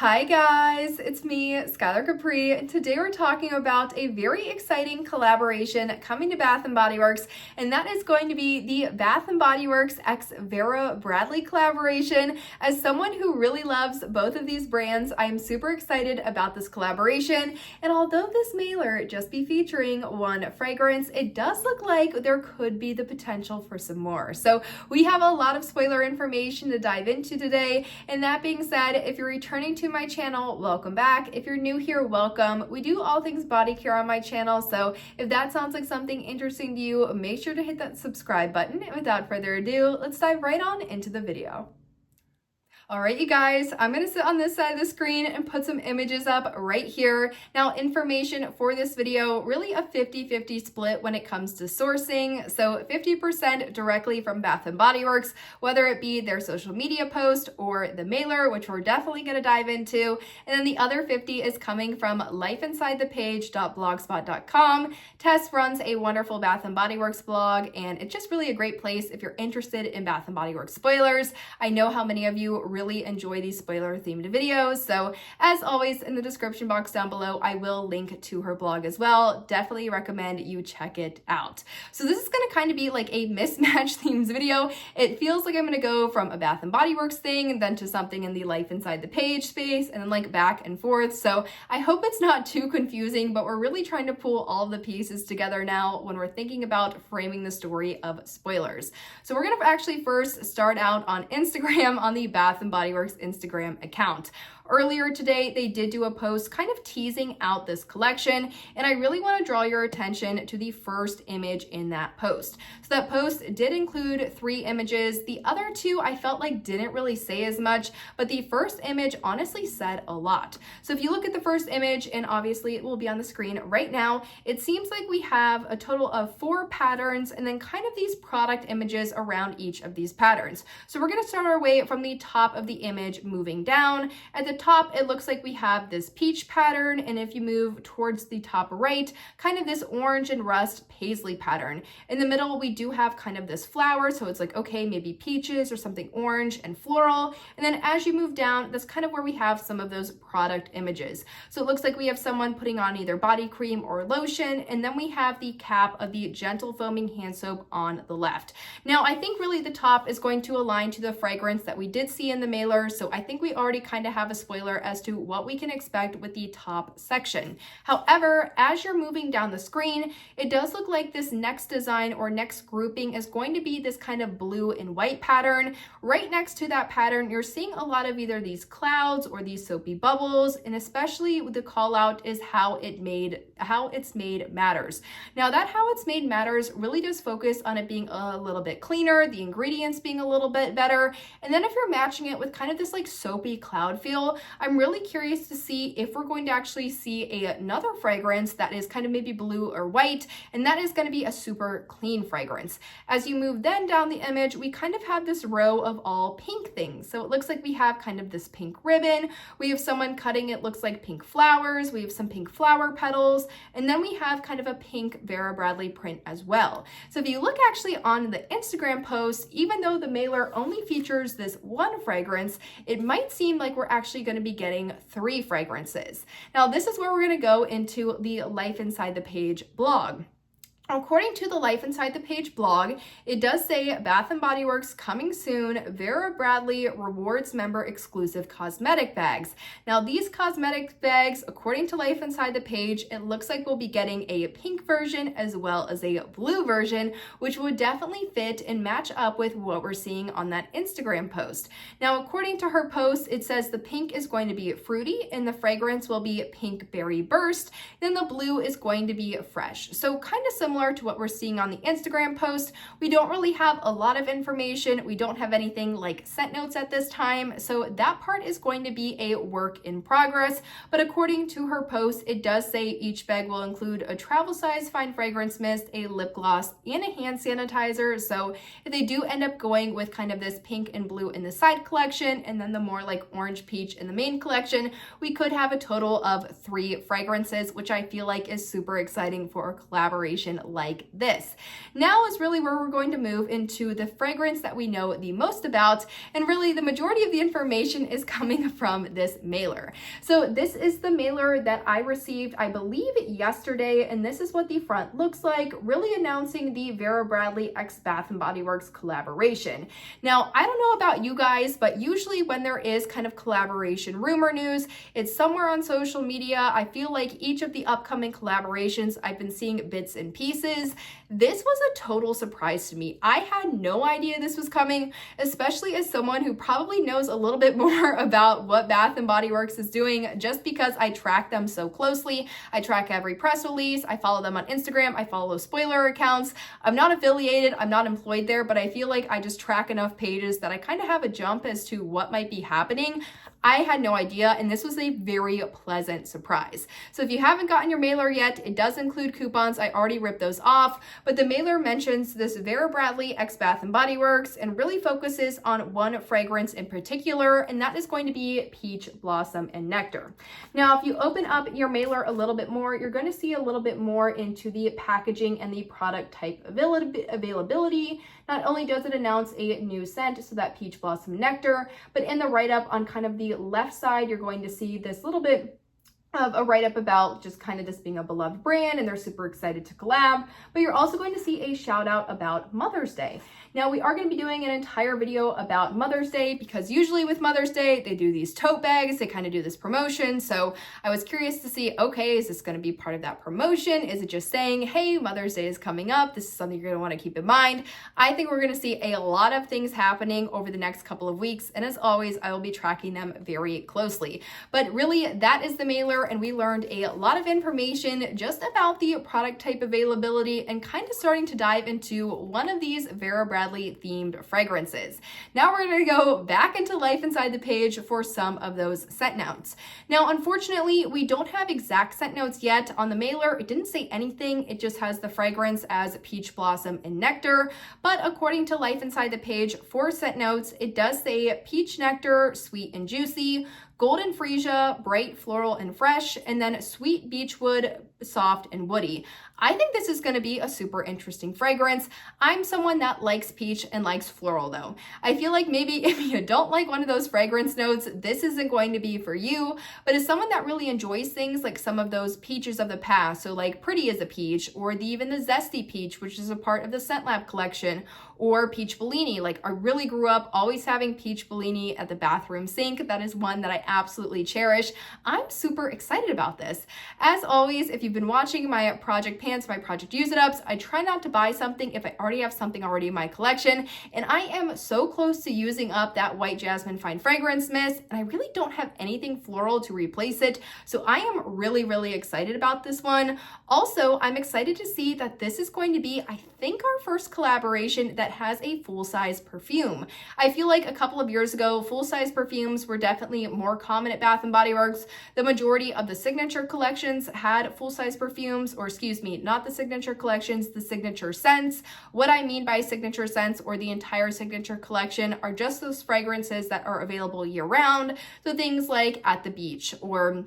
Hi guys, it's me, Skylar Capri, and today we're talking about a very exciting collaboration coming to Bath & Body Works, and that is going to be the Bath & Body Works x Vera Bradley collaboration. As someone who really loves both of these brands, I am super excited about this collaboration, and although this mailer just be featuring one fragrance, it does look like there could be the potential for some more. So we have a lot of spoiler information to dive into today, and that being said, if you're returning to my channel, welcome back. If you're new here, welcome. We do all things body care on my channel, so if that sounds like something interesting to you, make sure to hit that subscribe button. And without further ado, let's dive right on into the video. All right, you guys, I'm gonna sit on this side of the screen and put some images up right here. Now, information for this video, really a 50-50 split when it comes to sourcing. So 50% directly from Bath & Body Works, whether it be their social media post or the mailer, which we're definitely gonna dive into. And then the other 50 is coming from lifeinsidethepage.blogspot.com. Tess runs a wonderful Bath & Body Works blog, and it's just really a great place if you're interested in Bath & Body Works spoilers. I know how many of you really enjoy these spoiler themed videos. So as always, in the description box down below, I will link to her blog as well. Definitely recommend you check it out. So this is going to kind of be like a mismatch themes video. It feels like I'm going to go from a Bath & Body Works thing and then to something in the Life Inside the Page space and then like back and forth. So I hope it's not too confusing, but we're really trying to pull all the pieces together now when we're thinking about framing the story of spoilers. So we're going to actually first start out on Instagram on the Bath & Body Works Instagram account. Earlier today, they did do a post kind of teasing out this collection, and I really want to draw your attention to the first image in that post. So that post did include 3 images. The other 2 I felt like didn't really say as much, but the first image honestly said a lot. So if you look at the first image, and obviously it will be on the screen right now, it seems like we have a total of 4 patterns and then kind of these product images around each of these patterns. So we're going to start our way from the top of the image moving down. At the top, it looks like we have this peach pattern, and if you move towards the top right, kind of this orange and rust paisley pattern. In the middle, we do have kind of this flower, so it's like, okay, maybe peaches or something orange and floral. And then as you move down, that's kind of where we have some of those product images. So it looks like we have someone putting on either body cream or lotion, and then we have the cap of the gentle foaming hand soap on the left. Now, I think really the top is going to align to the fragrance that we did see in the mailer, so I think we already kind of have a spoiler as to what we can expect with the top section. However, as you're moving down the screen, it does look like this next design or next grouping is going to be this kind of blue and white pattern. Right next to that pattern, you're seeing a lot of either these clouds or these soapy bubbles, and especially with the call out is how it's made matters. Now that how it's made matters really does focus on it being a little bit cleaner, the ingredients being a little bit better, and then if you're matching it with kind of this like soapy cloud feel, I'm really curious to see if we're going to actually see another fragrance that is kind of maybe blue or white, and that is going to be a super clean fragrance. As you move then down the image, we kind of have this row of all pink things. So it looks like we have kind of this pink ribbon, we have someone cutting it looks like pink flowers, we have some pink flower petals, and then we have kind of a pink Vera Bradley print as well. So if you look actually on the Instagram post, even though the mailer only features this one fragrance, it might seem like we're actually going to be getting 3 fragrances. Now, this is where we're going to go into the Life Inside the Page blog. According to the Life Inside the Page blog, it does say Bath & Body Works coming soon, Vera Bradley rewards member exclusive cosmetic bags. Now these cosmetic bags, according to Life Inside the Page, it looks like we'll be getting a pink version as well as a blue version, which would definitely fit and match up with what we're seeing on that Instagram post. Now, according to her post, it says the pink is going to be fruity and the fragrance will be pink berry burst. Then the blue is going to be fresh. So kind of similar to what we're seeing on the Instagram post. We don't really have a lot of information. We don't have anything like scent notes at this time. So that part is going to be a work in progress. But according to her post, it does say each bag will include a travel size fine fragrance mist, a lip gloss, and a hand sanitizer. So if they do end up going with kind of this pink and blue in the side collection, and then the more like orange peach in the main collection, we could have a total of 3 fragrances, which I feel like is super exciting for a collaboration like this. Now is really where we're going to move into the fragrance that we know the most about, and really the majority of the information is coming from this mailer. So this is the mailer that I received, I believe, yesterday, and this is what the front looks like, really announcing the Vera Bradley x Bath & Body Works collaboration. Now, I don't know about you guys, but usually when there is kind of collaboration rumor news, it's somewhere on social media. I feel like each of the upcoming collaborations, I've been seeing bits and pieces. This was a total surprise to me. I had no idea this was coming, especially as someone who probably knows a little bit more about what Bath & Body Works is doing, just because I track them so closely. I track every press release. I follow them on Instagram. I follow spoiler accounts. I'm not affiliated. I'm not employed there, but I feel like I just track enough pages that I kind of have a jump as to what might be happening. I had no idea, and this was a very pleasant surprise. So if you haven't gotten your mailer yet, it does include coupons. I already ripped those off, but the mailer mentions this Vera Bradley x Bath & Body Works and really focuses on one fragrance in particular, and that is going to be Peach Blossom and Nectar. Now, if you open up your mailer a little bit more, you're going to see a little bit more into the packaging and the product type availability. Not only does it announce a new scent, so that Peach Blossom Nectar, but in the write-up on kind of the left side, you're going to see this little bit of a write-up about just kind of this being a beloved brand and they're super excited to collab, but you're also going to see a shout out about Mother's Day. Now, we are going to be doing an entire video about Mother's Day because usually with Mother's Day, they do these tote bags, they kind of do this promotion. So I was curious to see, okay, is this going to be part of that promotion? Is it just saying, hey, Mother's Day is coming up, this is something you're going to want to keep in mind? I think we're going to see a lot of things happening over the next couple of weeks, and as always, I will be tracking them very closely. But really, that is the mailer, and we learned a lot of information just about the product type availability and kind of starting to dive into one of these Vera Bradley themed fragrances. Now we're going to go back into Life Inside the Page for some of those scent notes. Now, unfortunately, we don't have exact scent notes yet on the mailer. It didn't say anything. It just has the fragrance as Peach Blossom and Nectar. But according to Life Inside the Page for scent notes, it does say Peach Nectar, sweet and juicy, Golden Freesia, bright floral and fresh, and then sweet beechwood, soft and woody. I think this is going to be a super interesting fragrance. I'm someone that likes peach and likes floral though. I feel like maybe if you don't like one of those fragrance notes, this isn't going to be for you, but as someone that really enjoys things like some of those peaches of the past, so like Pretty as a Peach, or even the Zesty Peach, which is a part of the Scent Lab collection, or Peach Bellini. Like, I really grew up always having Peach Bellini at the bathroom sink. That is one that I absolutely cherish. I'm super excited about this. As always, if you've been watching my project pants, my project use it ups, I try not to buy something if I already have something already in my collection, and I am so close to using up that White Jasmine Fine Fragrance Mist, and I really don't have anything floral to replace it, so I am really excited about this one. Also, I'm excited to see that this is going to be, I think, our first collaboration that has a full-size perfume. I feel like a couple of years ago, full-size perfumes were definitely more common at Bath & Body Works. The majority of the signature collections had full-size perfumes, or excuse me, not the signature collections, the signature scents. What I mean by signature scents or the entire signature collection are just those fragrances that are available year-round. So things like At the Beach, or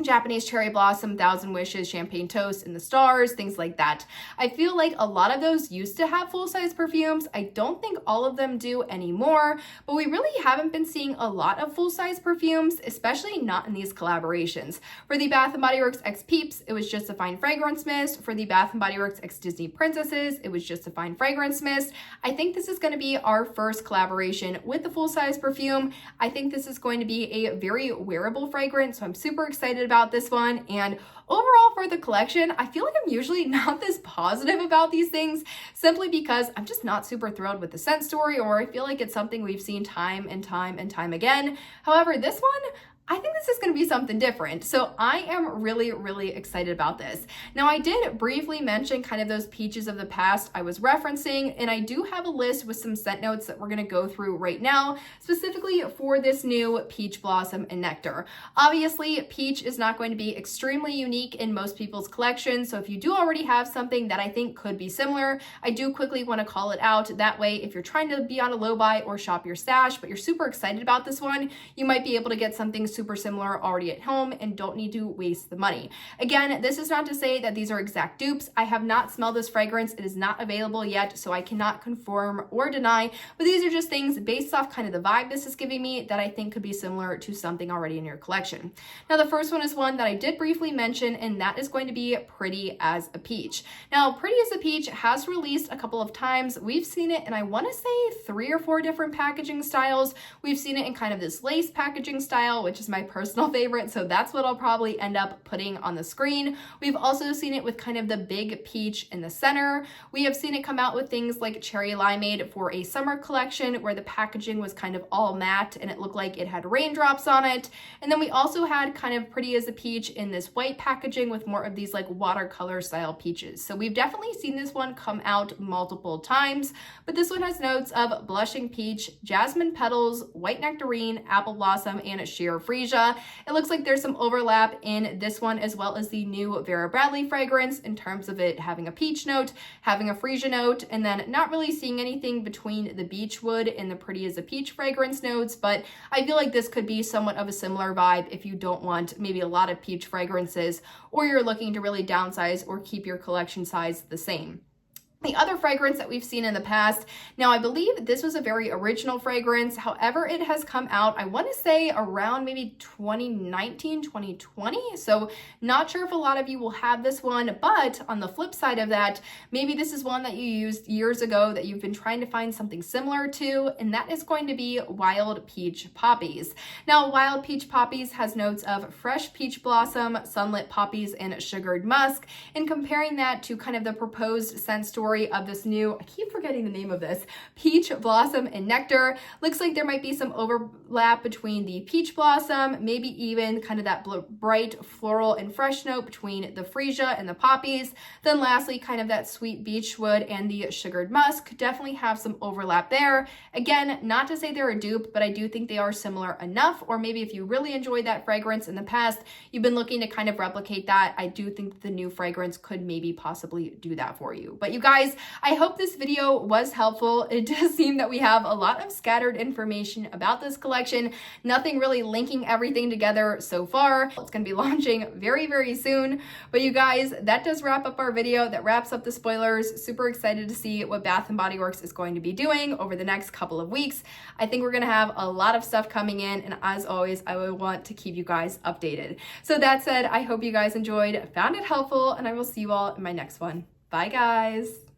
Japanese Cherry Blossom, Thousand Wishes, Champagne Toast, and the Stars, things like that. I feel like a lot of those used to have full-size perfumes. I don't think all of them do anymore, but we really haven't been seeing a lot of full-size perfumes, especially not in these collaborations. For the Bath & Body Works X Peeps, it was just a fine fragrance mist. For the Bath & Body Works X Disney Princesses, it was just a fine fragrance mist. I think this is going to be our first collaboration with the full-size perfume. I think this is going to be a very wearable fragrance, so I'm super excited about this one. And overall for the collection, I feel like I'm usually not this positive about these things simply because I'm just not super thrilled with the scent story, or I feel like it's something we've seen time and time again. However, this one, I think this is going to be something different. So I am really excited about this. Now, I did briefly mention kind of those peaches of the past I was referencing, and I do have a list with some scent notes that we're going to go through right now, specifically for this new Peach Blossom and Nectar. Obviously, peach is not going to be extremely unique in most people's collections, so if you do already have something that I think could be similar, I do quickly want to call it out. That way, if you're trying to be on a low buy or shop your stash, but you're super excited about this one, you might be able to get something super super similar already at home and don't need to waste the money. Again, this is not to say that these are exact dupes. I have not smelled this fragrance. It is not available yet, so I cannot confirm or deny, but these are just things based off kind of the vibe this is giving me that I think could be similar to something already in your collection. Now, the first one is one that I did briefly mention, and that is going to be Pretty as a Peach. Now, Pretty as a Peach has released a couple of times. We've seen it in, I want to say, 3 or 4 different packaging styles. We've seen it in kind of this lace packaging style, which is my personal favorite, so that's what I'll probably end up putting on the screen. We've also seen it with kind of the big peach in the center. We have seen it come out with things like Cherry Limeade for a summer collection where the packaging was kind of all matte and it looked like it had raindrops on it. And then we also had kind of Pretty as a Peach in this white packaging with more of these like watercolor style peaches. So we've definitely seen this one come out multiple times, but this one has notes of blushing peach, jasmine petals, white nectarine, apple blossom, and sheer freesia. It looks like there's some overlap in this one as well as the new Vera Bradley fragrance in terms of it having a peach note, having a freesia note, and then not really seeing anything between the beechwood and the Pretty as a Peach fragrance notes, but I feel like this could be somewhat of a similar vibe if you don't want maybe a lot of peach fragrances or you're looking to really downsize or keep your collection size the same. The other fragrance that we've seen in the past, now I believe this was a very original fragrance. However, it has come out, I want to say around maybe 2019, 2020. So not sure if a lot of you will have this one, but on the flip side of that, maybe this is one that you used years ago that you've been trying to find something similar to, and that is going to be Wild Peach Poppies. Now, Wild Peach Poppies has notes of fresh peach blossom, sunlit poppies, and sugared musk, and comparing that to kind of the proposed scent story of this new, I keep forgetting the name of this, Peach Blossom and Nectar. Looks like there might be some overlap between the peach blossom, maybe even kind of that bright floral and fresh note between the freesia and the poppies. Then lastly, kind of that sweet beechwood and the sugared musk. Definitely have some overlap there. Again, not to say they're a dupe, but I do think they are similar enough, or maybe if you really enjoyed that fragrance in the past, you've been looking to kind of replicate that, I do think the new fragrance could maybe possibly do that for you. But you guys, I hope this video was helpful. It does seem that we have a lot of scattered information about this collection, nothing really linking everything together so far. It's going to be launching very, very soon. But you guys, that does wrap up our video. That wraps up the spoilers. Super excited to see what Bath & Body Works is going to be doing over the next couple of weeks. I think we're going to have a lot of stuff coming in, and as always, I will want to keep you guys updated. So that said, I hope you guys enjoyed, found it helpful, and I will see you all in my next one. Bye, guys.